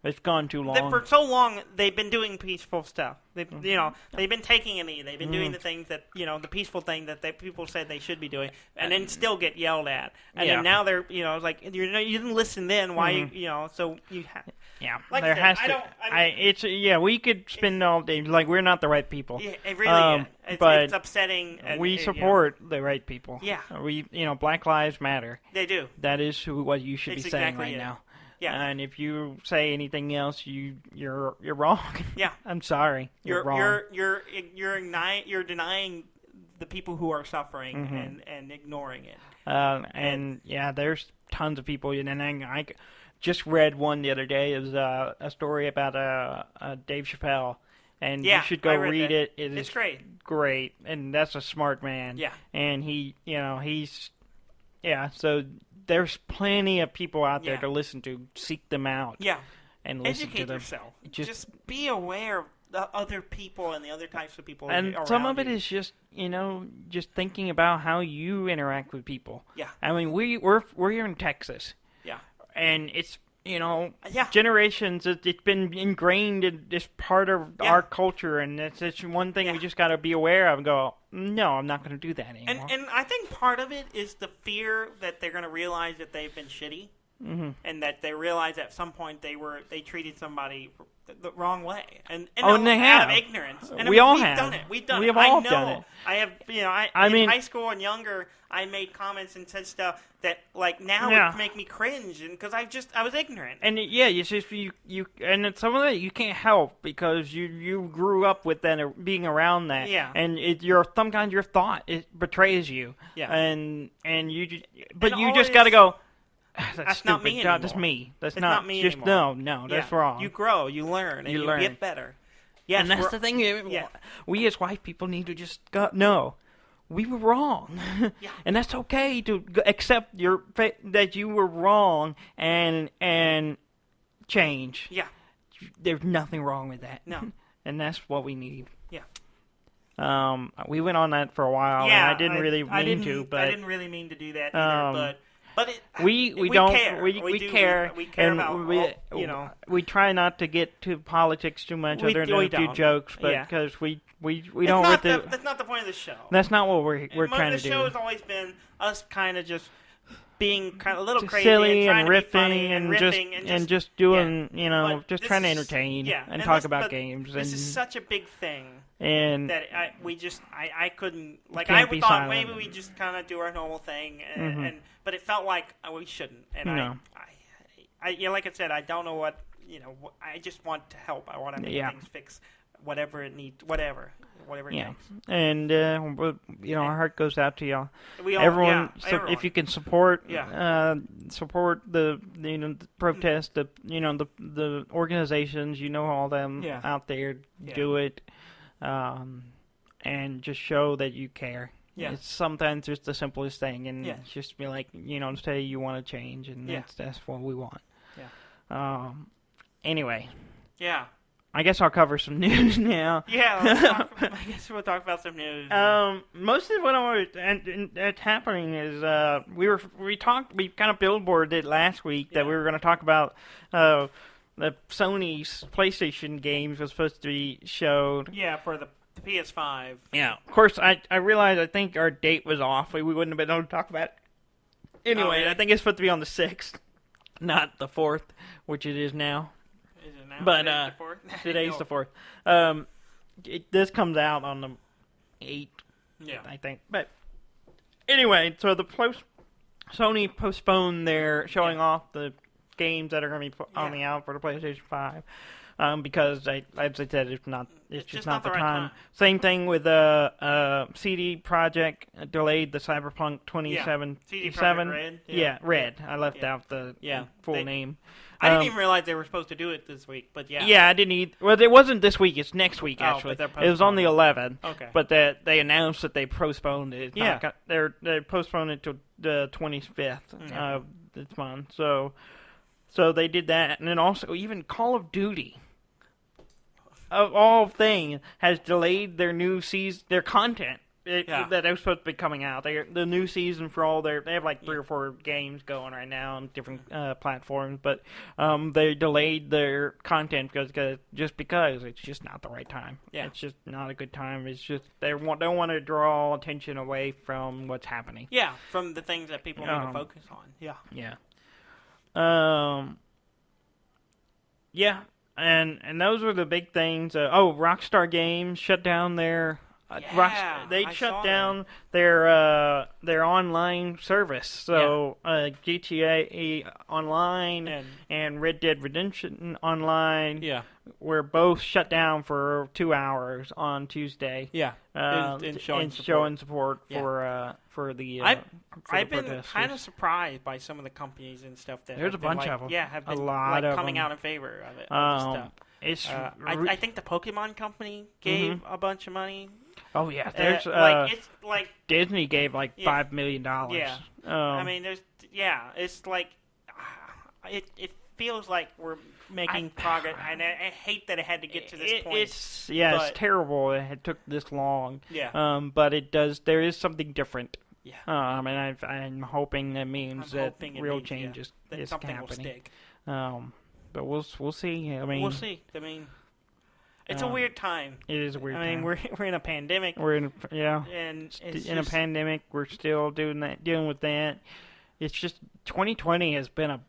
Speaker 2: It's gone too long.
Speaker 1: for so long, they've been doing peaceful stuff. They've been taking a knee. They've been doing the things that, the peaceful thing that people said they should be doing, and then still get yelled at. And then now they're, it's like, you didn't listen then. Why, so you have.
Speaker 2: Yeah,
Speaker 1: Like
Speaker 2: there
Speaker 1: I said,
Speaker 2: has to. We could spend all day like we're not the right people.
Speaker 1: Yeah, it really is.
Speaker 2: But
Speaker 1: it's upsetting.
Speaker 2: We support the right people.
Speaker 1: Yeah,
Speaker 2: we Black Lives Matter.
Speaker 1: They do.
Speaker 2: That is what you should be saying right now.
Speaker 1: Yeah.
Speaker 2: And if you say anything else, you're wrong.
Speaker 1: Yeah.
Speaker 2: I'm sorry. You're wrong.
Speaker 1: You're denying the people who are suffering and ignoring it.
Speaker 2: There's tons of people, and I just read one the other day. It was a story about Dave Chappelle, and you should go read it.
Speaker 1: It's
Speaker 2: great, and that's a smart man.
Speaker 1: Yeah,
Speaker 2: and So there's plenty of people out there to listen to. Seek them out.
Speaker 1: Yeah,
Speaker 2: and listen
Speaker 1: educate
Speaker 2: to them.
Speaker 1: yourself. Just be aware of the other people and the other types of people.
Speaker 2: And some of it is just just thinking about how you interact with people.
Speaker 1: Yeah,
Speaker 2: I mean we're here in Texas.
Speaker 1: Yeah,
Speaker 2: and it's generations. It's been ingrained in this part of our culture, and it's one thing we just got to be aware of and go, no, I'm not going to do that anymore.
Speaker 1: And I think part of it is the fear that they're going to realize that they've been shitty, and that they realize at some point they treated somebody the wrong way, and
Speaker 2: they have.
Speaker 1: Out of ignorance. And
Speaker 2: we've
Speaker 1: all
Speaker 2: done it.
Speaker 1: We've done
Speaker 2: we
Speaker 1: it.
Speaker 2: have all done it.
Speaker 1: I have, in high school and younger, I made comments and said stuff that, like, now would make me cringe, and because I was ignorant.
Speaker 2: And it's just you and some of it you can't help because you grew up with that, being around that.
Speaker 1: Yeah.
Speaker 2: And sometimes your thought betrays you.
Speaker 1: Yeah.
Speaker 2: And you just got to go. That's
Speaker 1: not me anymore.
Speaker 2: That's me. That's
Speaker 1: it's not me
Speaker 2: just
Speaker 1: anymore.
Speaker 2: No, that's wrong.
Speaker 1: You grow, you learn, and you get better. Yes,
Speaker 2: and that's the thing. We as white people need to just go. No, we were wrong, and that's okay to accept that you were wrong and change.
Speaker 1: Yeah,
Speaker 2: there's nothing wrong with that.
Speaker 1: No,
Speaker 2: and that's what we need.
Speaker 1: Yeah.
Speaker 2: We went on that for a while.
Speaker 1: Yeah,
Speaker 2: and I didn't really mean to, but
Speaker 1: I didn't really mean to do that either. But
Speaker 2: we
Speaker 1: care.
Speaker 2: We care.
Speaker 1: We care about
Speaker 2: we try not to get to politics too much, other than a few jokes, but because we don't.
Speaker 1: That's not the point of the show.
Speaker 2: That's not what we're trying to do.
Speaker 1: The show has always been us kind of just being kind of a little crazy,
Speaker 2: silly
Speaker 1: and
Speaker 2: riffing,
Speaker 1: and
Speaker 2: just doing just trying to entertain and talk about games.
Speaker 1: This is such a big thing.
Speaker 2: And
Speaker 1: that I couldn't, like, I thought silent. Maybe we just kind of do our normal thing, but it felt like we shouldn't. And I like I said, I don't know what, I just want to help. I want to make things fix whatever it needs, whatever it takes.
Speaker 2: And our heart goes out to y'all.
Speaker 1: Everyone.
Speaker 2: If you can support the the protest, the organizations, all them out there, do it. And just show that you care.
Speaker 1: Yeah.
Speaker 2: It's sometimes just the simplest thing, and just be like, say you want to change, and that's what we want.
Speaker 1: Yeah.
Speaker 2: Anyway.
Speaker 1: Yeah.
Speaker 2: I guess I'll cover some news now.
Speaker 1: Yeah. I guess we'll talk about some news.
Speaker 2: Most of what that's happening is we kind of billboarded it last week that we were going to talk about. The Sony's PlayStation games was supposed to be showed.
Speaker 1: Yeah, for the PS5.
Speaker 2: Yeah. Of course, I realized I think our date was off. We wouldn't have been able to talk about it. Anyway, I think it's supposed to be on the 6th, not the 4th, which it is now.
Speaker 1: Is it now?
Speaker 2: But
Speaker 1: today's the 4th?
Speaker 2: Today's the 4th. This comes out on the 8th, I think. But anyway, so Sony postponed their showing off the games that are going to be out for the PlayStation 5. because as I said, it's just not the
Speaker 1: right
Speaker 2: time. Same thing with CD Projekt delayed the Cyberpunk 2077.
Speaker 1: Red.
Speaker 2: Yeah, Red. I left out the full name.
Speaker 1: I didn't even realize they were supposed to do it this week, but yeah.
Speaker 2: Yeah, I didn't either. Well, it wasn't this week. It's next week, actually.
Speaker 1: But
Speaker 2: it was on the 11th.
Speaker 1: Okay.
Speaker 2: But they announced that they postponed it. They postponed it to the 25th of this month. So they did that. And then also, even Call of Duty, of all things, has delayed their new season, their content. That was supposed to be coming out. The new season for all they have like 3 or 4 games going right now on different platforms, but they delayed their content because it's just not the right time. Yeah. It's just not a good time. It's just they don't want to draw attention away from what's happening.
Speaker 1: Yeah, from the things that people need to focus on. Yeah.
Speaker 2: Yeah. Yeah, and those were the big things. Rockstar Games shut down their. They shut down their online service. So GTA Online and Red Dead Redemption Online were both shut down for 2 hours on Tuesday.
Speaker 1: Yeah, in showing
Speaker 2: support for the.
Speaker 1: I've been kind of surprised by some of the companies and stuff that
Speaker 2: there's a bunch of them.
Speaker 1: Yeah, have been coming out in favor of it. I think the Pokemon company gave a bunch of money.
Speaker 2: Oh yeah,
Speaker 1: there's it's like
Speaker 2: Disney gave like $5 million.
Speaker 1: Yeah, I mean, it's like it feels like we're making progress, and I hate that it had to get to this point.
Speaker 2: It's terrible. It took this long.
Speaker 1: Yeah.
Speaker 2: But it does. There is something different. Yeah. And I'm hoping that means real change is
Speaker 1: something
Speaker 2: happening.
Speaker 1: Will stick.
Speaker 2: But we'll see. I mean,
Speaker 1: we'll see. I mean. It's a weird time.
Speaker 2: It is a weird time.
Speaker 1: I mean, we're in a pandemic.
Speaker 2: And
Speaker 1: it's
Speaker 2: in a pandemic. We're still dealing with that. It's just 2020 has been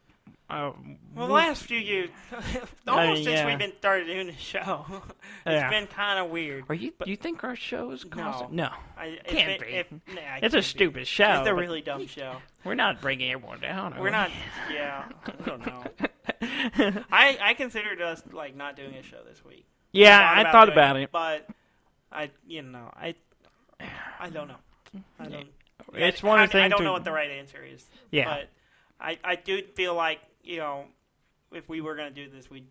Speaker 1: the last few years, almost since we've been started doing the show, it's been kind of weird.
Speaker 2: Do you think our show is causing? No,
Speaker 1: can't be.
Speaker 2: It's a stupid show.
Speaker 1: It's a really dumb show.
Speaker 2: We're not bringing everyone down.
Speaker 1: We're not. Yeah, I don't know. I considered us like not doing a show this week.
Speaker 2: Yeah, I thought about it,
Speaker 1: but I don't know. I don't.
Speaker 2: It's one of the things.
Speaker 1: I don't know what the right answer is.
Speaker 2: Yeah,
Speaker 1: but I do feel like if we were going to do this, we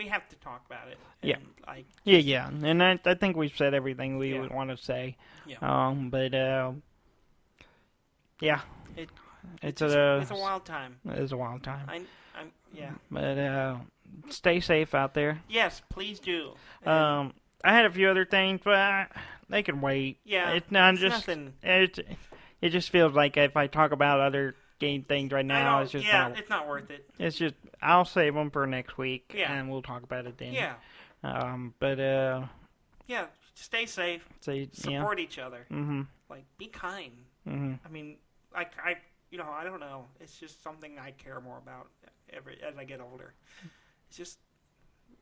Speaker 1: have to talk about it. And
Speaker 2: and I think we've said everything we would want to say.
Speaker 1: Yeah.
Speaker 2: It's
Speaker 1: a wild time.
Speaker 2: It's a wild time.
Speaker 1: Yeah.
Speaker 2: But stay safe out there.
Speaker 1: Yes, please do.
Speaker 2: I had a few other things, but they can wait.
Speaker 1: Yeah.
Speaker 2: It's nothing. It just feels like if I talk about other game things right now, it's just
Speaker 1: it's not worth it.
Speaker 2: It's just I'll save them for next week, and we'll talk about it then.
Speaker 1: Yeah. Stay safe. Support each other.
Speaker 2: Mm-hmm.
Speaker 1: Like, be kind.
Speaker 2: Mm-hmm.
Speaker 1: I mean, I don't know. It's just something I care more about as I get older. It's just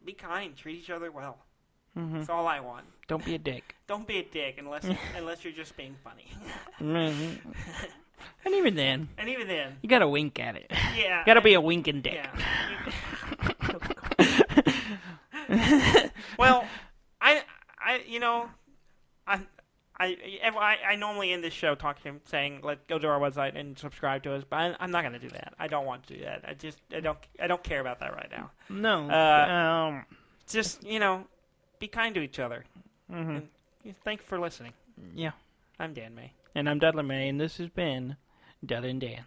Speaker 1: be kind. Treat each other well.
Speaker 2: Mm-hmm.
Speaker 1: That's all I want.
Speaker 2: Don't be a dick.
Speaker 1: Don't be a dick unless you're just being funny.
Speaker 2: Mm-hmm. And even then, you gotta wink at it.
Speaker 1: Yeah,
Speaker 2: you gotta be a winking dick.
Speaker 1: Yeah. Well, I normally end this show saying go to our website and subscribe to us, but I'm not going to do that. I don't want to do that. I don't care about that right now.
Speaker 2: No.
Speaker 1: Just be kind to each other.
Speaker 2: Mm-hmm.
Speaker 1: And thanks for listening.
Speaker 2: Yeah.
Speaker 1: I'm Dan May.
Speaker 2: And I'm Dudley May, and this has been Dudley and Dan.